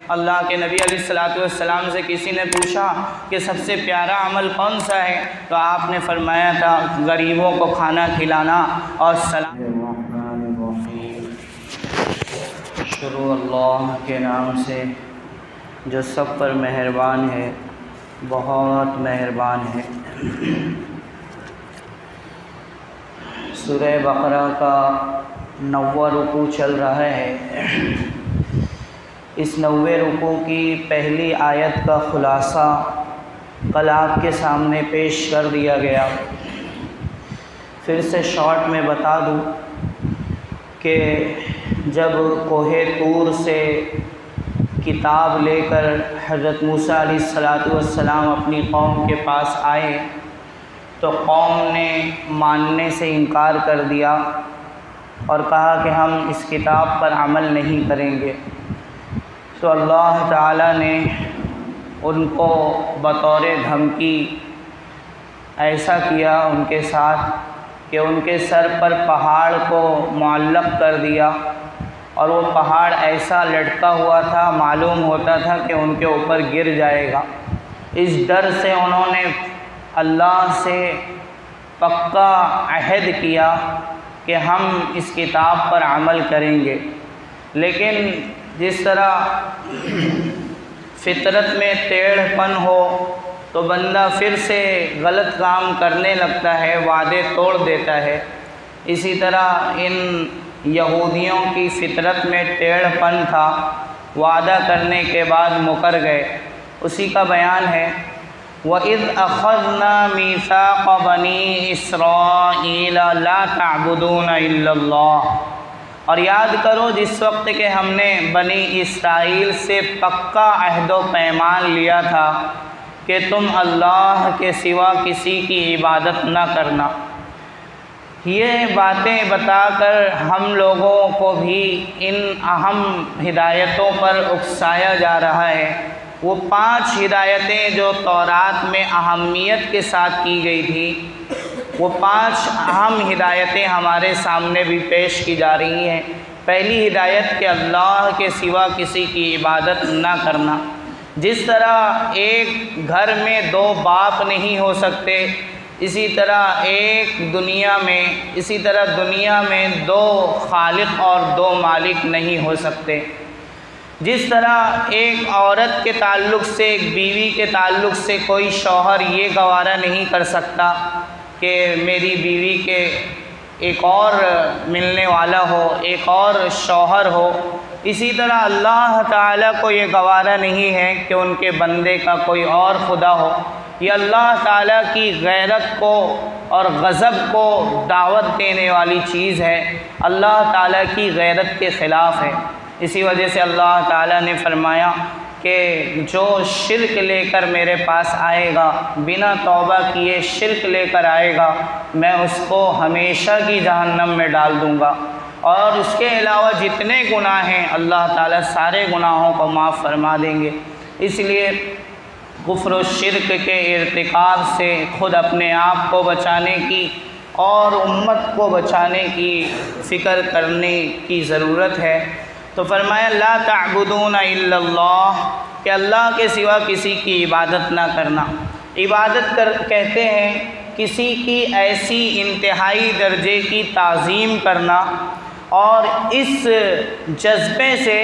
अल्लाह के नबी अलैहिस्सलातु वस्सलाम से किसी ने पूछा कि सबसे प्यारा अमल कौन सा है, तो आपने फरमाया था गरीबों को खाना खिलाना और सलाम। शुरू अल्लाह के नाम से जो सब पर मेहरबान है, बहुत मेहरबान है। सूरह बकरा का 9वां रुकू चल रहा है। इस 9वें रुकू की पहली आयत का ख़ुलासा कल आपके सामने पेश कर दिया गया। फिर से शॉर्ट में बता दूं कि जब कोहे तूर से किताब लेकर हज़रत मूसा अलैहिस्सलातु वस्सलाम अपनी कौम के पास आए तो कौम ने मानने से इनकार कर दिया और कहा कि हम इस किताब पर अमल नहीं करेंगे। तो अल्लाह ताला ने उनको बतौर धमकी ऐसा किया उनके साथ कि उनके सर पर पहाड़ को मुअल्लक़ कर दिया और वो पहाड़ ऐसा लटका हुआ था, मालूम होता था कि उनके ऊपर गिर जाएगा। इस डर से उन्होंने अल्लाह से पक्का अहद किया कि हम इस किताब पर अमल करेंगे। लेकिन जिस तरह फितरत में टेढ़पन हो तो बंदा फिर से गलत काम करने लगता है, वादे तोड़ देता है। इसी तरह इन यहूदियों की फितरत में टेढ़पन था, वादा करने के बाद मुकर गए। उसी का बयान है वइज़ अख़ज़ना मीसाक़ बनी इस्राईल ला तअबुदूना इल्लल्लाह। और याद करो जिस वक्त के हमने बनी इस्राईल से पक्का अहदो पैमान लिया था कि तुम अल्लाह के सिवा किसी की इबादत न करना। ये बातें बताकर हम लोगों को भी इन अहम हिदायतों पर उकसाया जा रहा है। वो 5 हिदायतें जो तौरात में अहमियत के साथ की गई थी, वो 5 अहम हिदायतें हमारे सामने भी पेश की जा रही हैं। पहली हिदायत कि अल्लाह के सिवा किसी की इबादत ना करना। जिस तरह एक घर में 2 बाप नहीं हो सकते, इसी तरह दुनिया में 2 खालिक और 2 मालिक नहीं हो सकते। जिस तरह एक औरत के ताल्लुक़ से, एक बीवी के ताल्लुक़ से कोई शौहर ये गवारा नहीं कर सकता कि मेरी बीवी के एक और मिलने वाला हो, एक और शौहर हो, इसी तरह अल्लाह ताला को ये गवारा नहीं है कि उनके बंदे का कोई और खुदा हो। ये अल्लाह ताला की गैरत को और गज़ब को दावत देने वाली चीज़ है, अल्लाह ताला की गैरत के ख़िलाफ़ है। इसी वजह से अल्लाह ताला ने फरमाया कि जो शिर्क लेकर मेरे पास आएगा, बिना तौबा किए शिर्क लेकर आएगा, मैं उसको हमेशा की जहन्नम में डाल दूँगा। और उसके अलावा जितने गुनाह हैं अल्लाह ताला सारे गुनाहों को माफ़ फरमा देंगे। इसलिए कुफ्र व शिर्क के इर्तिकाब से ख़ुद अपने आप को बचाने की और उम्मत को बचाने की फ़िक्र करने की ज़रूरत है। तो फरमाया ला तअबुदूना इल्लल्लाह, कि अल्लाह के सिवा किसी की इबादत ना करना। इबादत कहते हैं किसी की ऐसी इंतहाई दर्जे की ताज़ीम करना और इस जज्बे से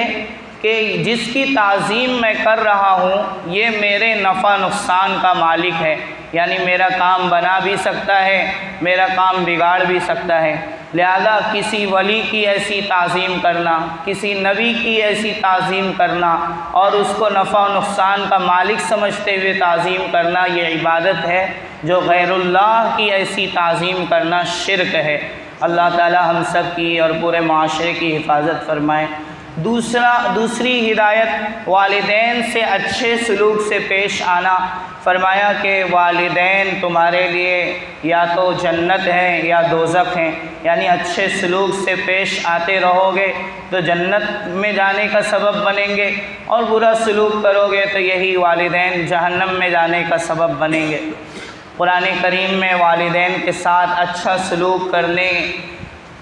कि जिसकी ताज़ीम मैं कर रहा हूँ ये मेरे नफ़ा नुकसान का मालिक है, यानी मेरा काम बना भी सकता है, मेरा काम बिगाड़ भी सकता है। लिहाजा किसी वली की ऐसी ताज़ीम करना, किसी नबी की ऐसी ताज़ीम करना और उसको नफ़ा नुकसान का मालिक समझते हुए ताज़ीम करना, ये इबादत है। जो गैरुल्लाह की ऐसी ताज़ीम करना शिर्क है। अल्लाह ताला हम सब की और पूरे माशरे की हिफाजत फरमाए। दूसरी हिदायत वालिदैन से अच्छे सलूक से पेश आना। फरमाया कि वालिदैन तुम्हारे लिए या तो जन्नत हैं या दोज़ख हैं, यानी अच्छे सलूक से पेश आते रहोगे तो जन्नत में जाने का सबब बनेंगे और बुरा सलूक करोगे तो यही वालिदैन जहन्नम में जाने का सबब बनेंगे। कुरान करीम में वालिदैन के साथ अच्छा सलूक करने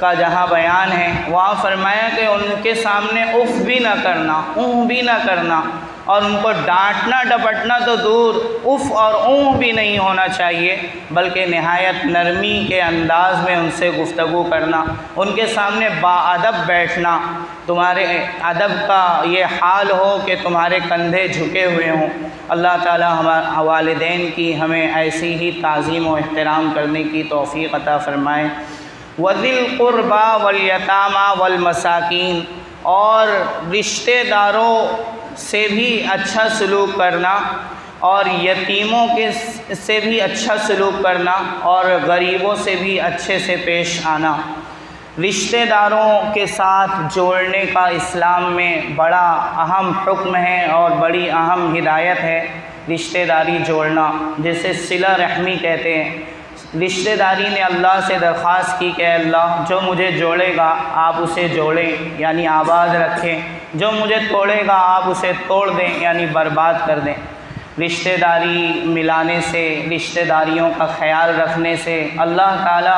का जहाँ बयान है वहाँ फरमाया कि उनके सामने उफ़ भी ना करना, ऊँ भी ना करना, और उनको डांटना डपटना तो दूर, उफ़ और ऊँ भी नहीं होना चाहिए, बल्कि नहायत नरमी के अंदाज़ में उनसे गुफ्तगू करना, उनके सामने बाअदब बैठना। तुम्हारे अदब का ये हाल हो कि तुम्हारे कंधे झुके हुए हों। अल्लाह ताला हमारे वालिदैन की हमें ऐसी ही ताज़ीम व एहतराम करने की तौफ़ीक़ अता फ़रमाए। वज़िल क़ुरबा वल यतामा वल मसाकीन, और रिश्तेदारों से भी अच्छा सलूक करना, और यतीमों के से भी अच्छा सलूक करना, और गरीबों से भी अच्छे से पेश आना। रिश्तेदारों के साथ जोड़ने का इस्लाम में बड़ा अहम हुक्म है और बड़ी अहम हिदायत है। रिश्तेदारी जोड़ना जिसे सिला रहमी कहते हैं। रिश्तेदारी ने अल्लाह से दरख्वास्त की कि अल्लाह जो मुझे जोड़ेगा आप उसे जोड़ें यानी आबाद रखें, जो मुझे तोड़ेगा आप उसे तोड़ दें यानी बर्बाद कर दें। रिश्तेदारी मिलाने से, रिश्तेदारियों का ख्याल रखने से अल्लाह ताला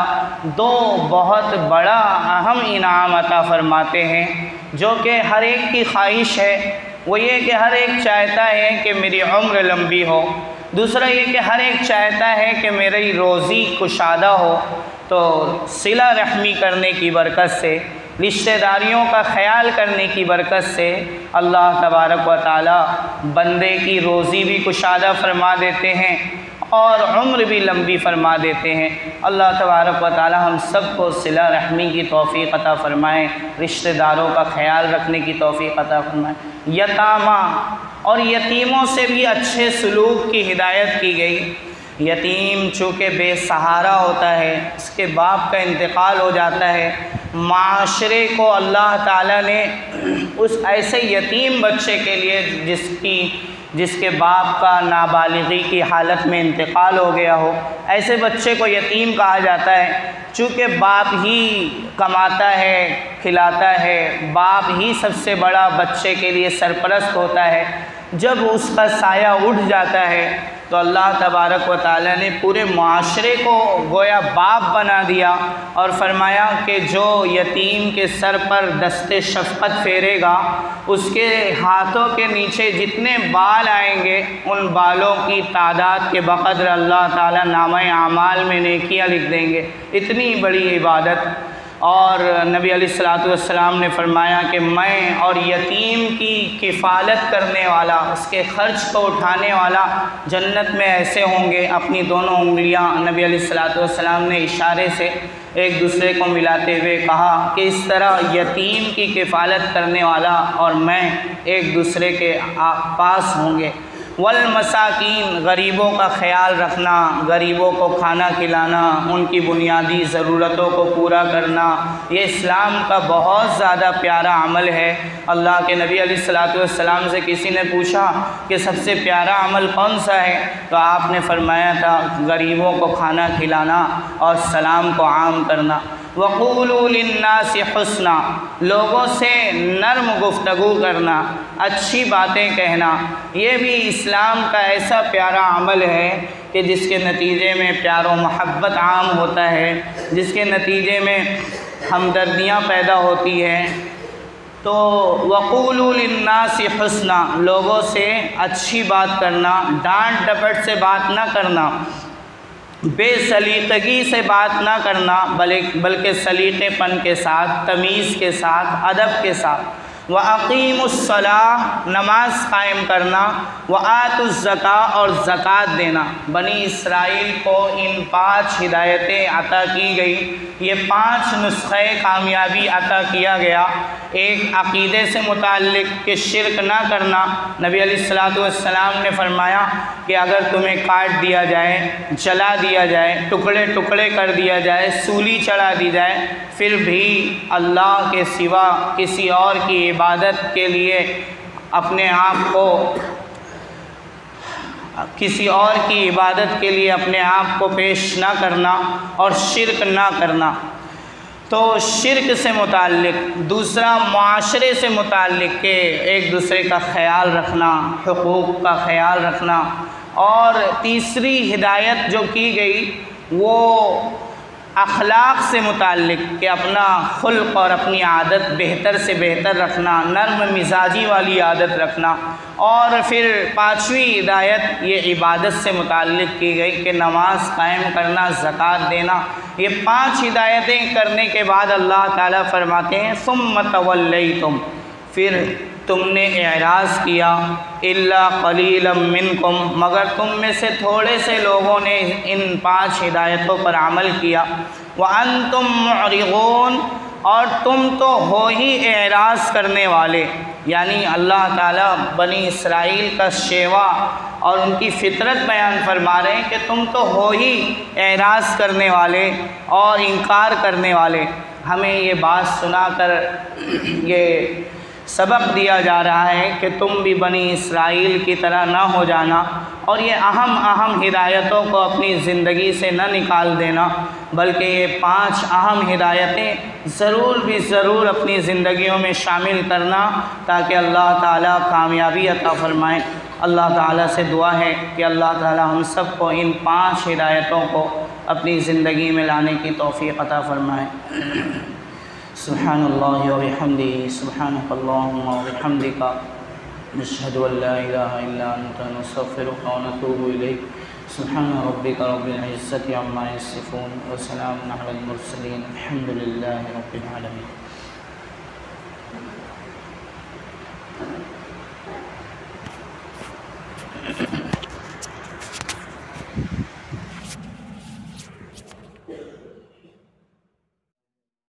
दो बहुत बड़ा अहम इनाम अता फ़रमाते हैं, जो कि हर एक की ख्वाहिश है। वो ये कि हर एक चाहता है कि मेरी उम्र लंबी हो, दूसरा ये कि हर एक चाहता है कि मेरी रोज़ी कुशादा हो। तो सिला रहमी करने की बरकत से, रिश्तेदारियों का ख्याल करने की बरकत से अल्लाह तबारक व ताला बंदे की रोज़ी भी कुशादा फ़रमा देते हैं और उम्र भी लंबी फ़रमा देते हैं। अल्लाह तबारक व ताला हम सब को सिला रहमी की तौफ़ीक़ अता फ़रमाएँ, रिश्तेदारों का ख्याल रखने की तौफ़ीक़ अता फ़रमाएँ। यतामा, और यतीमों से भी अच्छे सलूक की हिदायत की गई। यतीम चूँकि बेसहारा होता है, इसके बाप का इंतकाल हो जाता है, माशरे को अल्लाह ताला ने उस ऐसे यतीम बच्चे के लिए जिसके बाप का नाबालिगी की हालत में इंतकाल हो गया हो, ऐसे बच्चे को यतीम कहा जाता है। चूँकि बाप ही कमाता है, खिलाता है, बाप ही सबसे बड़ा बच्चे के लिए सरपरस्त होता है। जब उसका साया उठ जाता है तो अल्लाह तबारक व ताला ने पूरे माशरे को गोया बाप बना दिया और फरमाया कि जो यतीम के सर पर दस्ते शफ़क़त फेरेगा, उसके हाथों के नीचे जितने बाल आएंगे उन बालों की तादाद के बक़द्र अल्लाह ताला नामे आमाल में नेकियां लिख देंगे। इतनी बड़ी इबादत। और नबी अलैहिस्सलातु वस्सलाम ने फरमाया कि मैं और यतीम की किफ़ालत करने वाला, उसके ख़र्च को उठाने वाला जन्नत में ऐसे होंगे। अपनी दोनों उंगलियां नबी अलैहिस्सलातु वस्सलाम ने इशारे से एक दूसरे को मिलाते हुए कहा कि इस तरह यतीम की किफ़ालत करने वाला और मैं एक दूसरे के पास होंगे। वल मसाकीन, गरीबों का ख्याल रखना, गरीबों को खाना खिलाना, उनकी बुनियादी ज़रूरतों को पूरा करना, ये इस्लाम का बहुत ज़्यादा प्यारा अमल है। अल्लाह के नबी अलैहिस्सलातु वस्सलाम से किसी ने पूछा कि सबसे प्यारा अमल कौन सा है, तो आपने फरमाया था गरीबों को खाना खिलाना और सलाम को आम करना। वक़ूलू लिन्नासि हुस्ना, लोगों से नर्म गुफ्तगू करना, अच्छी बातें कहना, ये भी इस्लाम का ऐसा प्यारा अमल है कि जिसके नतीजे में प्यार व मोहब्बत आम होता है, जिसके नतीजे में हमदर्दियाँ पैदा होती हैं। तो वक़ूलू लिन्नासि हुस्ना, लोगों से अच्छी बात करना, डांट डपट से बात ना करना, बेसलीक़गी से बात ना करना, बल्कि सलीक़ेपन के साथ, तमीज़ के साथ, अदब के साथ। व अक़ीमुस्सलाह, नमाज कायम करना, व आतुज़्ज़का, और ज़कात देना। बनी इसराइल को इन 5 हिदायतें अता की गई, ये 5 नुस्खे कामयाबी अता किया गया। एक अक़ीदे से मुताल्लिक़ कि शिरक ना करना। नबी अलैहिस्सलातु वस्सलाम ने फरमाया कि अगर तुम्हें काट दिया जाए, जला दिया जाए, टुकड़े टुकड़े कर दिया जाए, सूली चढ़ा दी जाए, फिर भी अल्लाह के सिवा किसी और की इबादत के लिए अपने आप को, किसी और की इबादत के लिए अपने आप को पेश ना करना और शिरक ना करना। तो शिरक से मुताल्लिक़, दूसरा माशरे से मुताल्लिक़ के एक दूसरे का ख्याल रखना, हुकूक़ का ख्याल रखना। और तीसरी हिदायत जो की गई वो अखलाक से मुताल्लिक़ कि अपना खुल्क़ और अपनी आदत बेहतर से बेहतर रखना, नर्म मिजाजी वाली आदत रखना। और फिर पाँचवीं हिदायत ये इबादत से मुताल्लिक़ की गई कि नमाज कायम करना, ज़कात देना। ये 5 हिदायतें करने के बाद अल्लाह ताला फरमाते हैं सुम्म तवल्लैतुम, फिर तुमने एराज़ किया, इल्ला क़लीलम मिनकुम, मगर तुम में से थोड़े से लोगों ने इन 5 हिदायतों पर अमल किया। व अंतुम मुअरिज़ून, और तुम तो हो ही एराज़ करने वाले। यानी अल्लाह ताला बनी इसराइल का शेवा और उनकी फ़ितरत बयान फरमा रहे हैं कि तुम तो हो ही एराज़ करने वाले और इनकार करने वाले। हमें ये बात सुनाकर ये सबक दिया जा रहा है कि तुम भी बनी इसराइल की तरह ना हो जाना और ये अहम हिदायतों को अपनी ज़िंदगी से न निकाल देना, बल्कि ये 5 अहम हिदायतें ज़रूर अपनी ज़िंदगियों में शामिल करना ताकि अल्लाह ताला कामयाबी अता फ़रमाए। अल्लाह ताला से दुआ है कि अल्लाह ताला हम सब को इन 5 हिदायतों को अपनी ज़िंदगी में लाने की तौफ़ीक़ अता फ़रमाए। सुब्हानल्लाहि व बिहम्दिही, सुब्हानकल्लाहुम्मा व बिहम्दिका, नशहदु अन ला इलाहा इल्ला अंता, नस्तगफिरुका व नतूबु इलैक। सुब्हान रब्बिका रब्बिल इज़्ज़ति अम्मा यसिफून व सलामुन अलल मुरसलीन, अल्हम्दुलिल्लाहि रब्बिल आलमीन।